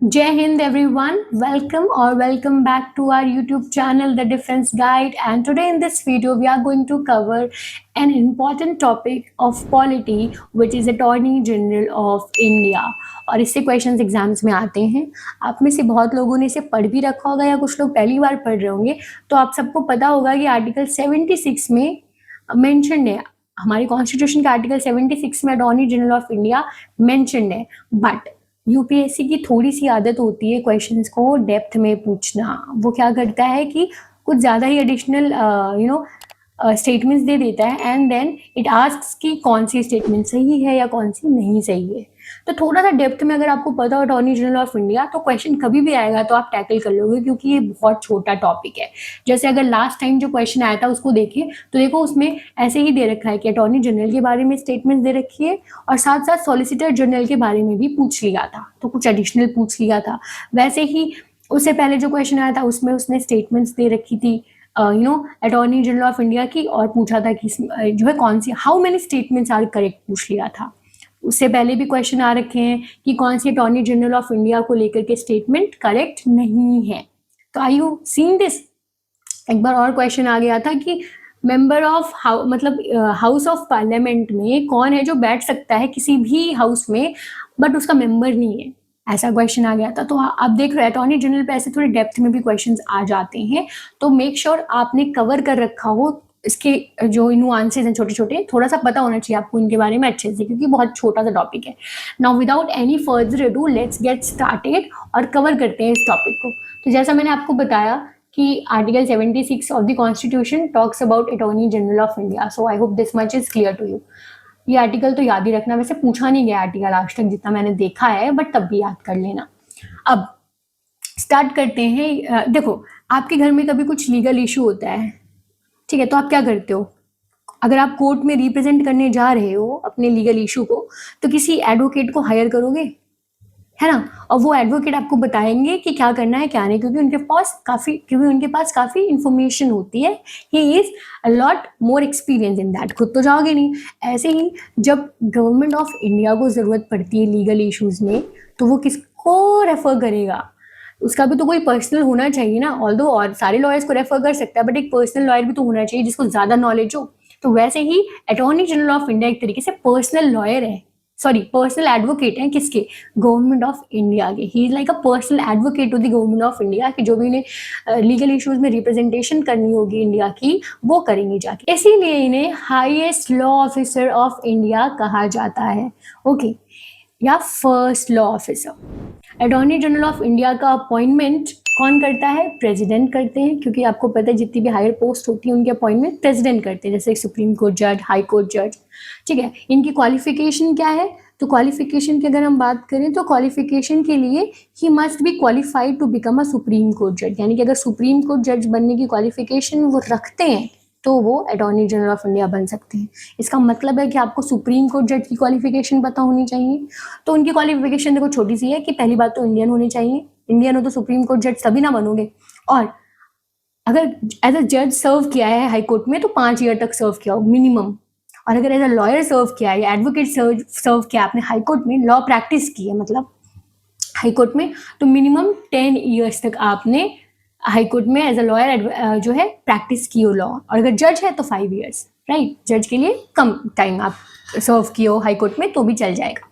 Jai Hind everyone, welcome back to our YouTube channel The Defense Guide, and today in this video we are going to cover an important topic of polity which is Attorney General of India। और इससे questions exams में आते हैं। आप में से बहुत लोगों ने इसे पढ़ भी रखा होगा या कुछ लोग पहली बार पढ़ रहे होंगे, तो आप सबको पता होगा कि आर्टिकल 76 में मेंशन्ड है, हमारे कॉन्स्टिट्यूशन के आर्टिकल 76 में attorney general of India mentioned है। बट यूपीएससी की थोड़ी सी आदत होती है क्वेश्चंस को डेप्थ में पूछना। वो क्या करता है कि कुछ ज़्यादा ही एडिशनल स्टेटमेंट्स दे देता है एंड देन इट आस्क्स कि कौन सी स्टेटमेंट सही है या कौन सी नहीं सही है। तो थोड़ा सा डेप्थ में अगर आपको पता हो अटॉर्नी जनरल ऑफ इंडिया, तो क्वेश्चन कभी भी आएगा तो आप टैकल कर लोगे, क्योंकि ये बहुत छोटा टॉपिक है। जैसे अगर लास्ट टाइम जो क्वेश्चन आया था उसको देखें तो देखो उसमें ऐसे ही दे रखा है कि अटॉर्नी जनरल के बारे में स्टेटमेंट दे रखी है और साथ साथ सॉलिसिटर जनरल के बारे में भी पूछ लिया था, तो कुछ एडिशनल पूछ लिया था। वैसे ही उससे पहले जो क्वेश्चन आया था उसमें उसने स्टेटमेंट्स दे रखी थी अटॉर्नी जनरल ऑफ इंडिया की, और पूछा था कि जो है कौन सी how many statements are correct पूछ लिया था। उससे पहले भी क्वेश्चन आ रखे हैं कि कौन सी अटॉर्नी जनरल ऑफ इंडिया को लेकर के स्टेटमेंट करेक्ट नहीं है। तो आई यू सीन दिस। एक बार और क्वेश्चन आ गया था कि member of house of parliament में कौन है जो बैठ सकता है किसी भी हाउस में बट उसका मेंबर नहीं है, ऐसा क्वेश्चन आ गया था। तो आप देख रहे हैं अटॉर्नी जनरल पे ऐसे थोड़े डेप्थ में भी क्वेश्चंस आ जाते हैं, तो मेक श्योर आपने कवर कर रखा हो इसके जो नुआंसेस हैं छोटे छोटे, थोड़ा सा पता होना चाहिए आपको इनके बारे में अच्छे से, क्योंकि बहुत छोटा सा टॉपिक है। Now without any further ado let's get started और कवर करते हैं इस टॉपिक को। तो जैसा मैंने आपको बताया कि article 76 of the constitution talks about attorney general of India. So I hope this much is clear to you. ये आर्टिकल तो याद ही रखना, वैसे पूछा नहीं गया आर्टिकल आज तक जितना मैंने देखा है, बट तब भी याद कर लेना। अब स्टार्ट करते हैं। देखो आपके घर में कभी कुछ लीगल इशू होता है, ठीक है, तो आप क्या करते हो? अगर आप कोर्ट में रिप्रेजेंट करने जा रहे हो अपने लीगल इशू को, तो किसी एडवोकेट को हायर करोगे, है ना? और वो एडवोकेट आपको बताएंगे कि क्या करना है क्या नहीं, क्योंकि उनके पास काफ़ी इंफॉर्मेशन होती है। He is a lot more experience in that. खुद तो जाओगे नहीं। ऐसे ही जब गवर्नमेंट ऑफ इंडिया को ज़रूरत पड़ती है लीगल इश्यूज़ में, तो वो किसको रेफर करेगा? उसका भी तो कोई पर्सनल होना चाहिए ना। ऑल्दो और सारे लॉयर्स को रेफर कर सकता है, बट एक पर्सनल लॉयर भी तो होना चाहिए जिसको ज़्यादा नॉलेज हो। तो वैसे ही अटॉर्नी जनरल ऑफ इंडिया एक तरीके से पर्सनल लॉयर है, पर्सनल एडवोकेट हैं किसके? गवर्नमेंट ऑफ इंडिया के। He is like a personal advocate to the government of India कि जो भी उन्हें लीगल इश्यूज में रिप्रेजेंटेशन करनी होगी इंडिया की, वो करेंगे जाके। इसीलिए इन्हें highest law officer of India कहा जाता है, ओके, या first law officer. Attorney general of India का अपॉइंटमेंट कौन करता है? प्रेसिडेंट करते हैं, क्योंकि आपको पता है जितनी भी हायर पोस्ट होती है उनके अपॉइंटमेंट प्रेसिडेंट करते हैं, जैसे सुप्रीम कोर्ट जज, हाई कोर्ट जज, ठीक है। इनकी क्वालिफिकेशन क्या है? तो क्वालिफिकेशन की अगर हम बात करें तो क्वालिफिकेशन के लिए he must be qualified to become a supreme court जज, यानी कि अगर सुप्रीम कोर्ट जज बनने की क्वालिफिकेशन वो रखते हैं तो वो अटॉर्नी जनरल ऑफ इंडिया बन सकते हैं। इसका मतलब है कि आपको सुप्रीम कोर्ट जज की क्वालिफिकेशन पता होनी चाहिए। तो उनकी क्वालिफिकेशन देखो छोटी सी है कि पहली बात तो इंडियन होनी चाहिए। इंडियन हो तो सुप्रीम कोर्ट जज तभी ना बनोगे। और अगर एज अ जज सर्व किया है हाई कोर्ट में तो 5 ईयर तक सर्व किया हो मिनिमम। और अगर एज अ लॉयर सर्व किया है या एडवोकेट सर्व किया आपने हाई कोर्ट में, लॉ प्रैक्टिस की है मतलब हाई कोर्ट में, तो मिनिमम 10 ईयर्स तक आपने हाई कोर्ट में एज अ लॉयर जो है प्रैक्टिस की हो लॉ। और अगर जज है तो 5 ईयर्स, राइट। जज के लिए कम टाइम आप सर्व किए हो हाई कोर्ट में तो भी चल जाएगा।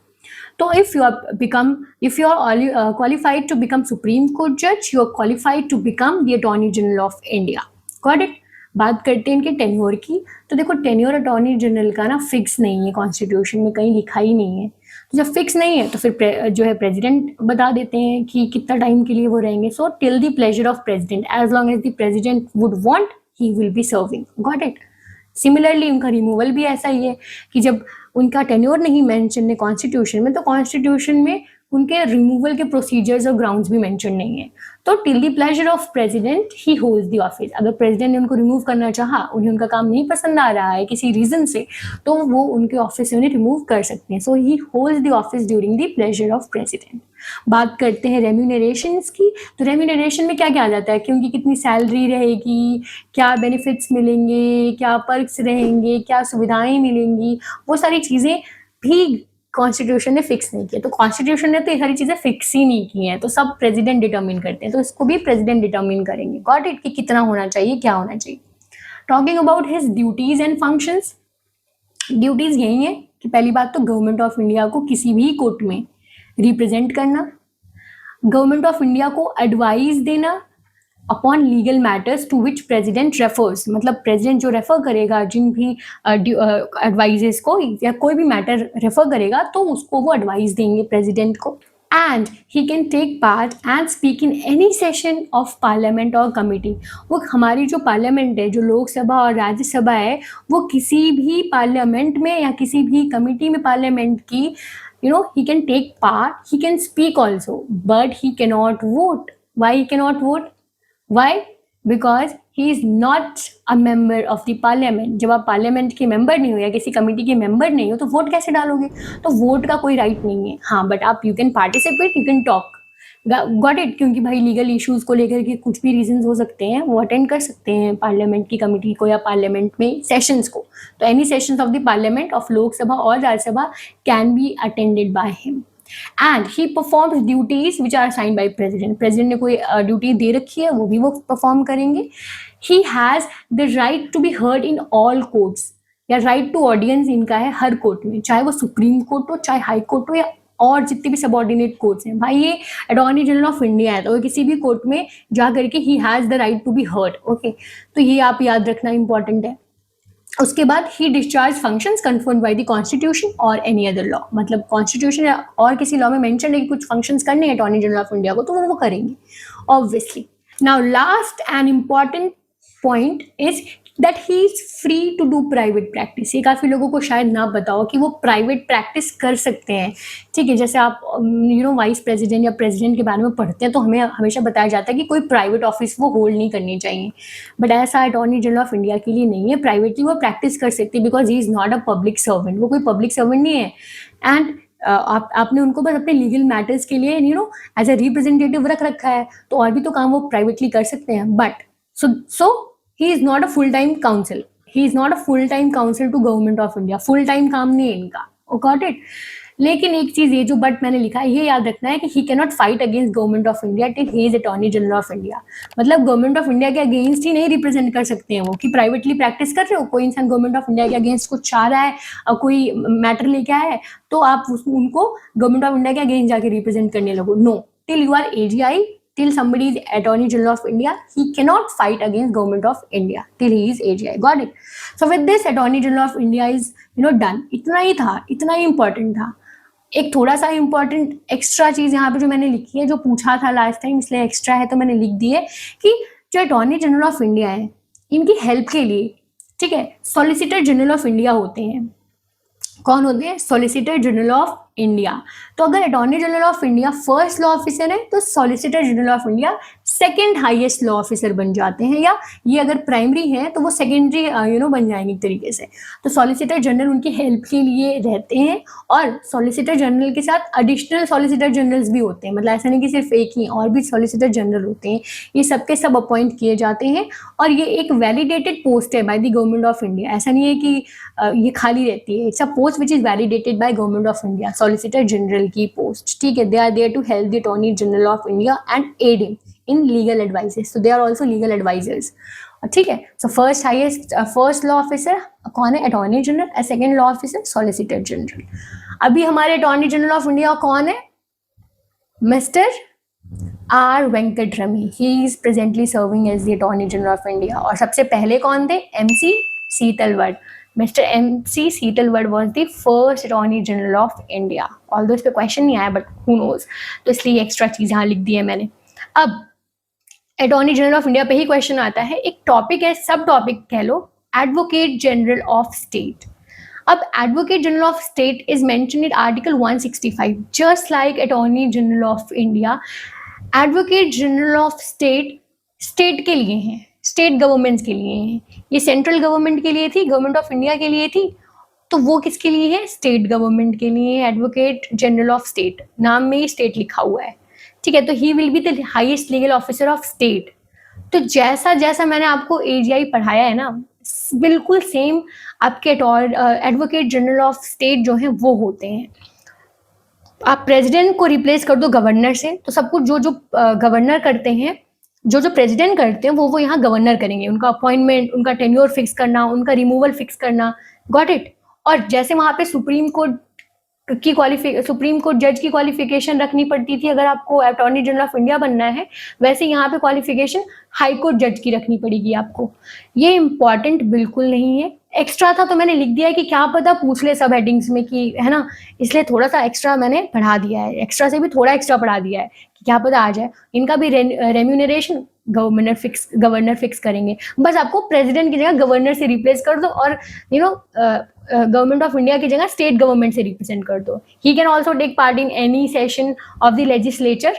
तो if you are qualified to become supreme court जज, you are qualified to become the attorney general of India. Got it. बात करते हैं इनके टेन्योर की। तो देखो टेन्योर अटॉर्नी जनरल का ना फिक्स नहीं है, कॉन्स्टिट्यूशन में कहीं लिखा ही नहीं है। तो जब फिक्स नहीं है तो फिर जो है प्रेसिडेंट बता देते हैं कि कितना टाइम के लिए वो रहेंगे। So till the pleasure of president, as long as the president would want he will be serving. Got it. Similarly उनका रिमूवल भी ऐसा ही है कि जब उनका टेन्योर नहीं मेंशन है कॉन्स्टिट्यूशन में, तो कॉन्स्टिट्यूशन में उनके रिमूवल के प्रोसीजर्स और ग्राउंड्स भी मेंशन नहीं है। तो till the pleasure of president he holds the office. अगर प्रेसिडेंट ने उनको रिमूव करना चाहा, उन्हें उनका काम नहीं पसंद आ रहा है किसी रीजन से, तो वो उनके ऑफिस से उन्हें रिमूव कर सकते हैं। So he holds the office during the pleasure of president. बात करते हैं रेम्यूनरेशंस की। तो रेम्यूनरेशन में क्या क्या आ जाता है कि उनकी कितनी सैलरी रहेगी, क्या बेनिफिट्स मिलेंगे, क्या पर्क्स रहेंगे, क्या सुविधाएं मिलेंगी, वो सारी चीज़ें भी कॉन्स्टिट्यूशन ने फिक्स नहीं किया। तो कॉन्स्टिट्यूशन ने तो ये सारी चीजें फिक्स ही नहीं की हैं, तो सब प्रेसिडेंट डिटरमिन करते हैं, तो इसको भी प्रेसिडेंट डिटरमिन करेंगे। गॉट इट, कि कितना होना चाहिए, क्या होना चाहिए। Talking about his duties and functions, duties यही है कि पहली बात तो गवर्नमेंट ऑफ इंडिया को किसी भी कोर्ट में रिप्रेजेंट करना, गवर्नमेंट ऑफ इंडिया को एडवाइस देना upon legal matters to which president refers, मतलब प्रेसिडेंट जो रेफर करेगा जिन भी एडवाइजेस को या कोई भी मैटर रेफर करेगा तो उसको वो एडवाइस देंगे प्रेसिडेंट को। And he can take part and speak in any session of parliament और कमिटी। वो हमारी जो पार्लियामेंट है, जो लोकसभा और राज्यसभा है, वो किसी भी पार्लियामेंट में या किसी भी कमिटी में पार्लियामेंट की he can take part, he can speak also, but he cannot vote. Why he cannot vote? Why? Because he is not a member of the parliament. जब आप पार्लियामेंट के मेंबर नहीं हो या किसी कमेटी के मेंबर नहीं हो तो वोट कैसे डालोगे? तो वोट का कोई राइट नहीं है। हाँ, बट आप you can participate, you can talk, got it, क्योंकि भाई लीगल इश्यूज को लेकर के कुछ भी रीजंस हो सकते हैं, वो अटेंड कर सकते हैं पार्लियामेंट की कमेटी को या पार्लियामेंट में सेशंस को। तो any sessions of the parliament of Lok Sabha और Rajya Sabha can be attended by him. And he performs duties which are assigned by president. President ने कोई ड्यूटी दे रखी है, वो भी वो परफॉर्म करेंगे। He has the right to be heard in all courts, या राइट टू ऑडियंस इनका है हर कोर्ट में, चाहे वो सुप्रीम कोर्ट हो, चाहे हाई कोर्ट हो, या और जितने भी सबऑर्डिनेट कोर्ट्स हैं। भाई ये अटॉर्नी जनरल ऑफ इंडिया है, तो वो किसी भी कोर्ट में जा करके he has the right to be heard. Okay, तो ये आप याद रखना इंपॉर्टेंट है। उसके बाद he discharge functions confirmed by the constitution और एनी अदर लॉ, मतलब कॉन्स्टिट्यूशन या और किसी लॉ में मेंशन है कि कुछ फंक्शंस करने हैं अटॉर्नी जनरल ऑफ इंडिया को, तो वो करेंगे obviously. Now last and important point is that he is free to do private practice. ये काफ़ी लोगों को शायद ना पता हो कि वो प्राइवेट प्रैक्टिस कर सकते हैं। ठीक है, जैसे आप वाइस प्रेसिडेंट या प्रेसिडेंट के बारे में पढ़ते हैं तो हमें हमेशा बताया जाता है कि कोई प्राइवेट ऑफिस वो होल्ड नहीं करनी चाहिए, बट ऐसा अटॉर्नी जनरल ऑफ इंडिया के लिए नहीं है। प्राइवेटली वो प्रैक्टिस कर सकती है because he is not a public servant, वो कोई पब्लिक सर्वेंट नहीं है। एंड आपने उनको बस अपने लीगल मैटर्स के लिए एज ए रिप्रेजेंटेटिव रख रखा है, तो और भी तो काम वो प्राइवेटली कर सकते हैं। But so he is not a full time counsel, he is not a full time counsel to government of India, full time काम नहीं है इनका, got it। लेकिन एक चीज ये जो बट मैंने लिखा है ये याद रखना है कि he cannot fight against government of India till he is attorney general of India। मतलब गवर्नमेंट ऑफ इंडिया के अगेंस्ट ही नहीं रिप्रेजेंट कर सकते हैं वो, कि प्राइवेटली प्रैक्टिस कर रहे हो, कोई इंसान गवर्नमेंट ऑफ इंडिया के अगेंस्ट कुछ चाह रहा है और कोई मैटर लेके आया है तो आप उनको गवर्नमेंट ऑफ इंडिया के अगेंस्ट जाके रिप्रेजेंट करने लगो। No, till you are AGI, till somebody is Attorney General of India, he cannot fight against government of India till he is AGI, got it। So with this Attorney General of India is done। इतना ही था, इतना ही important था। एक थोड़ा सा important extra चीज यहाँ पे जो मैंने लिखी है, जो पूछा था लास्ट टाइम इसलिए एक्स्ट्रा है तो मैंने लिख दी है कि जो Attorney General of India है इनकी हेल्प के लिए, ठीक है, सॉलिसिटर जनरल ऑफ इंडिया होते हैं। कौन होते हैं? Solicitor general of India. तो अगर attorney general of India first law officer है तो solicitor general of India second highest law officer बन जाते हैं, या ये अगर प्राइमरी है तो वो सेकेंडरी बन जाएंगे एक तरीके से। तो सॉलिसिटर जनरल उनकी हेल्प के लिए रहते हैं, और सॉलिसिटर जनरल के साथ एडिशनल सॉलिसिटर जनरल्स भी होते हैं, मतलब ऐसा नहीं कि सिर्फ एक ही, और भी सॉलिसिटर जनरल होते हैं। ये सबके सब अपॉइंट किए जाते हैं और ये एक वैलिडेटेड पोस्ट है by the government of India. ऐसा नहीं है कि ये खाली रहती है, it's a post which is validated by government of India, solicitor general की पोस्ट। ठीक है, they are there to help the attorney general of India and aid him in legal advices, so they are also legal advisers. ठीक है, so first law officer कौन है? Attorney general. And second law officer solicitor general. अभी हमारे attorney general of India कौन है? Mister R. Venkatramani, he is presently serving as the Attorney General of India। और सबसे पहले कौन थे? MC Setalvad। Mr. MC Setalvad was the first Attorney General of India। Although इस पे क्वेश्चन नहीं आया, बट who knows, तो इसलिए एक्स्ट्रा चीज यहाँ लिख दी है मैंने। अब अटॉर्नी जनरल ऑफ इंडिया पे ही क्वेश्चन आता है, एक टॉपिक है, सब टॉपिक कह लो, एडवोकेट जनरल ऑफ स्टेट। अब advocate general of state is mentioned in article 165, just like attorney general of India. Advocate general of state के लिए हैं, स्टेट गवर्नमेंट्स के लिए हैं। ये सेंट्रल गवर्नमेंट के लिए थी, गवर्नमेंट ऑफ इंडिया के लिए थी, तो वो किसके लिए है? स्टेट गवर्नमेंट के लिए। एडवोकेट जनरल ऑफ स्टेट, नाम में ही स्टेट लिखा हुआ है, ठीक है। तो ही will be the highest legal officer of state. तो जैसा जैसा मैंने आपको AGI पढ़ाया है ना, बिल्कुल सेम आपके एडवोकेट जनरल ऑफ स्टेट जो है वो होते हैं। आप प्रेसिडेंट को रिप्लेस कर दो गवर्नर से, तो सब कुछ जो गवर्नर करते हैं, जो प्रेसिडेंट करते हैं वो यहाँ गवर्नर करेंगे। उनका अपॉइंटमेंट, उनका टेन्योर फिक्स करना, उनका रिमूवल फिक्स करना, गॉट इट। और जैसे वहाँ पे सुप्रीम कोर्ट जज की क्वालिफिकेशन रखनी पड़ती थी अगर आपको अटॉर्नी जनरल ऑफ इंडिया बनना है, वैसे यहाँ पे क्वालिफिकेशन हाई कोर्ट जज की रखनी पड़ेगी आपको। ये इंपॉर्टेंट बिल्कुल नहीं है, एक्स्ट्रा था तो मैंने लिख दिया है कि क्या पता पूछ ले सब हेडिंग्स में कि, है ना, इसलिए थोड़ा सा एक्स्ट्रा मैंने पढ़ा दिया है, एक्स्ट्रा से भी थोड़ा एक्स्ट्रा पढ़ा दिया है कि क्या पता आ जाए। इनका भी रेम्यूनरेशन गवर्नर फिक्स करेंगे, बस आपको प्रेसिडेंट की जगह गवर्नर से रिप्लेस कर दो और गवर्नमेंट ऑफ इंडिया की जगह स्टेट गवर्नमेंट से रिप्रेजेंट कर दो। He can also take part in any session of the legislature,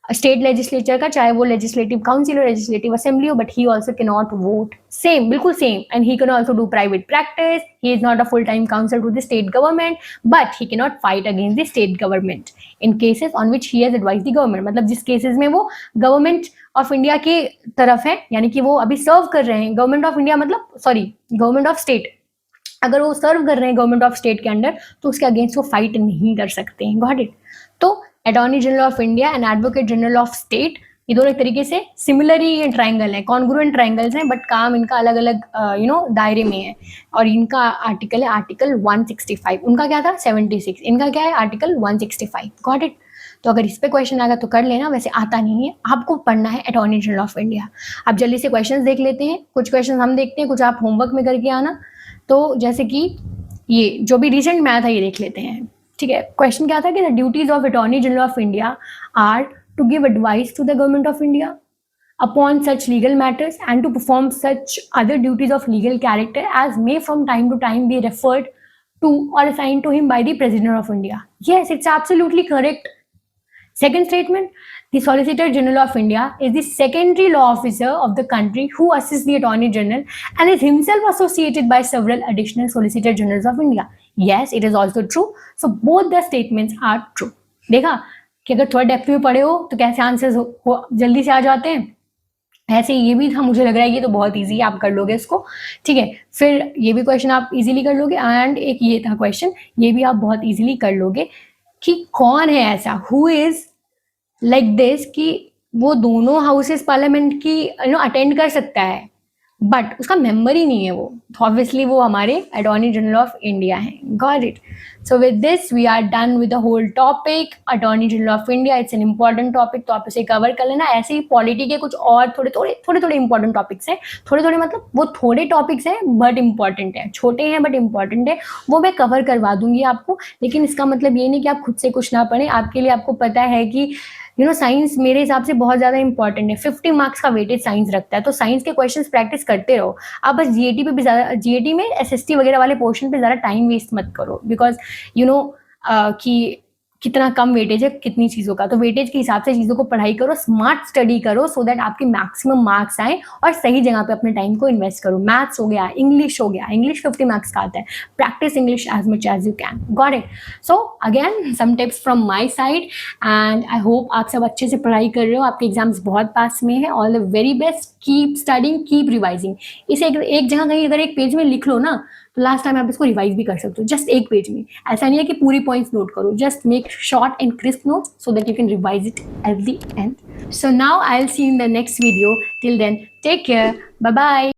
state legislature का, चाहे वो लेजिस्लेटिव काउंसिल और लेजिस्लेटिव असेंबली हो, but he also can not vote, same बिल्कुल same. And he can also do private practice, he is not a full time council to the state government, but he can not fight against the state government in cases on which he has advise the government. मतलब जिस cases में वो government of India की तरफ है, यानी कि वो अभी सर्व कर रहे हैं, गवर्नमेंट ऑफ इंडिया मतलब सॉरी गवर्नमेंट ऑफ स्टेट, अगर वो सर्व कर रहे हैं गवर्नमेंट ऑफ स्टेट के अंडर, तो उसके अगेंस्ट वो फाइट नहीं कर सकते हैं, गॉट इट। तो attorney general of India and advocate general of state, ये दोनों एक तरीके से सिमिलरी ट्राइंगल है, कॉन्ग्रुएंट ट्राइंगल्स हैं, बट काम इनका अलग अलग दायरे में है। और इनका आर्टिकल है आर्टिकल 165, उनका क्या था 76, इनका क्या है आर्टिकल 165, गॉट इट। तो अगर इस पे क्वेश्चन आएगा तो कर लेना, वैसे आता नहीं है, आपको पढ़ना है अटॉर्नी जनरल ऑफ इंडिया। आप जल्दी से क्वेश्चंस देख लेते हैं, कुछ क्वेश्चंस हम देखते हैं, कुछ आप होमवर्क में करके आना। तो जैसे कि ये जो भी रिसेंट में आया था ये देख लेते हैं, ठीक है। क्वेश्चन क्या था कि the duties of attorney general of India are to give advice to the government of India upon such legal matters and to perform such other duties of legal character as may from time to time be referred to or assigned to him by the President of India. Yes, it's absolutely correct. Second statement, the Solicitor General of India is the secondary law officer of the country who assists the Attorney General and is himself associated by several additional Solicitor Generals of India. Yes, it is also true. So both the statements are true. देखा कि अगर थोड़ा depth में पढ़े हो तो कैसे answers जल्दी से आ जाते हैं। ऐसे ये भी था, मुझे लग रहा है ये तो बहुत इजी है, आप कर लोगे इसको, ठीक है। फिर ये भी क्वेश्चन आप इजीली कर लोगे, एंड एक ये था क्वेश्चन, ये भी आप बहुत इजीली कर लोगे कि कौन है ऐसा हु इज लाइक दिस कि वो दोनों हाउसेस पार्लियामेंट की अटेंड कर सकता है, बट उसका मेंबर ही नहीं है वो, तो ऑब्वियसली वो हमारे अटॉर्नी जनरल ऑफ इंडिया हैं, got it. So with this we are done with the whole topic attorney general of India. It's an important topic, तो आप इसे कवर कर लेना। ऐसे ही पॉलिटी के कुछ और थोड़े इंपॉर्टेंट टॉपिक्स हैं, थोड़े मतलब वो थोड़े टॉपिक्स हैं बट इंपॉर्टेंट है, छोटे हैं बट इंपॉर्टेंट है, वो मैं कवर करवा दूंगी आपको। लेकिन इसका मतलब ये नहीं कि आप खुद से कुछ ना पढ़ें, आपके लिए आपको पता है कि साइंस मेरे हिसाब से बहुत ज़्यादा इंपॉर्टेंट है, 50 मार्क्स का वेटेज साइंस रखता है, तो साइंस के क्वेश्चंस प्रैक्टिस करते रहो। आप बस जीएटी पे भी ज़्यादा, जीएटी में एसएसटी वगैरह वाले पोर्शन पे ज़्यादा टाइम वेस्ट मत करो, बिकॉज कि कितना कम वेटेज है कितनी चीज़ों का, तो वेटेज के हिसाब से चीज़ों को पढ़ाई करो, स्मार्ट स्टडी करो, सो दैट आपके मैक्सिमम मार्क्स आए और सही जगह पे अपने टाइम को इन्वेस्ट करो। मैथ्स हो गया, इंग्लिश हो गया, इंग्लिश 50 मार्क्स का आता है, practice English as much as you can, got it. So again some tips from my side, and I hope आप सब अच्छे से पढ़ाई कर रहे हो, आपके एग्जाम्स बहुत पास में है। All the very best, keep studying, keep revising. इसे एक जगह कहीं अगर एक पेज में लिख लो ना, तो लास्ट टाइम आप इसको रिवाइज भी कर सकते हो, जस्ट एक पेज में। ऐसा नहीं है कि पूरी पॉइंट्स नोट करो, just make short and crisp notes so that you can revise it at the end. So now I will see you in the next video, till then take care, bye bye.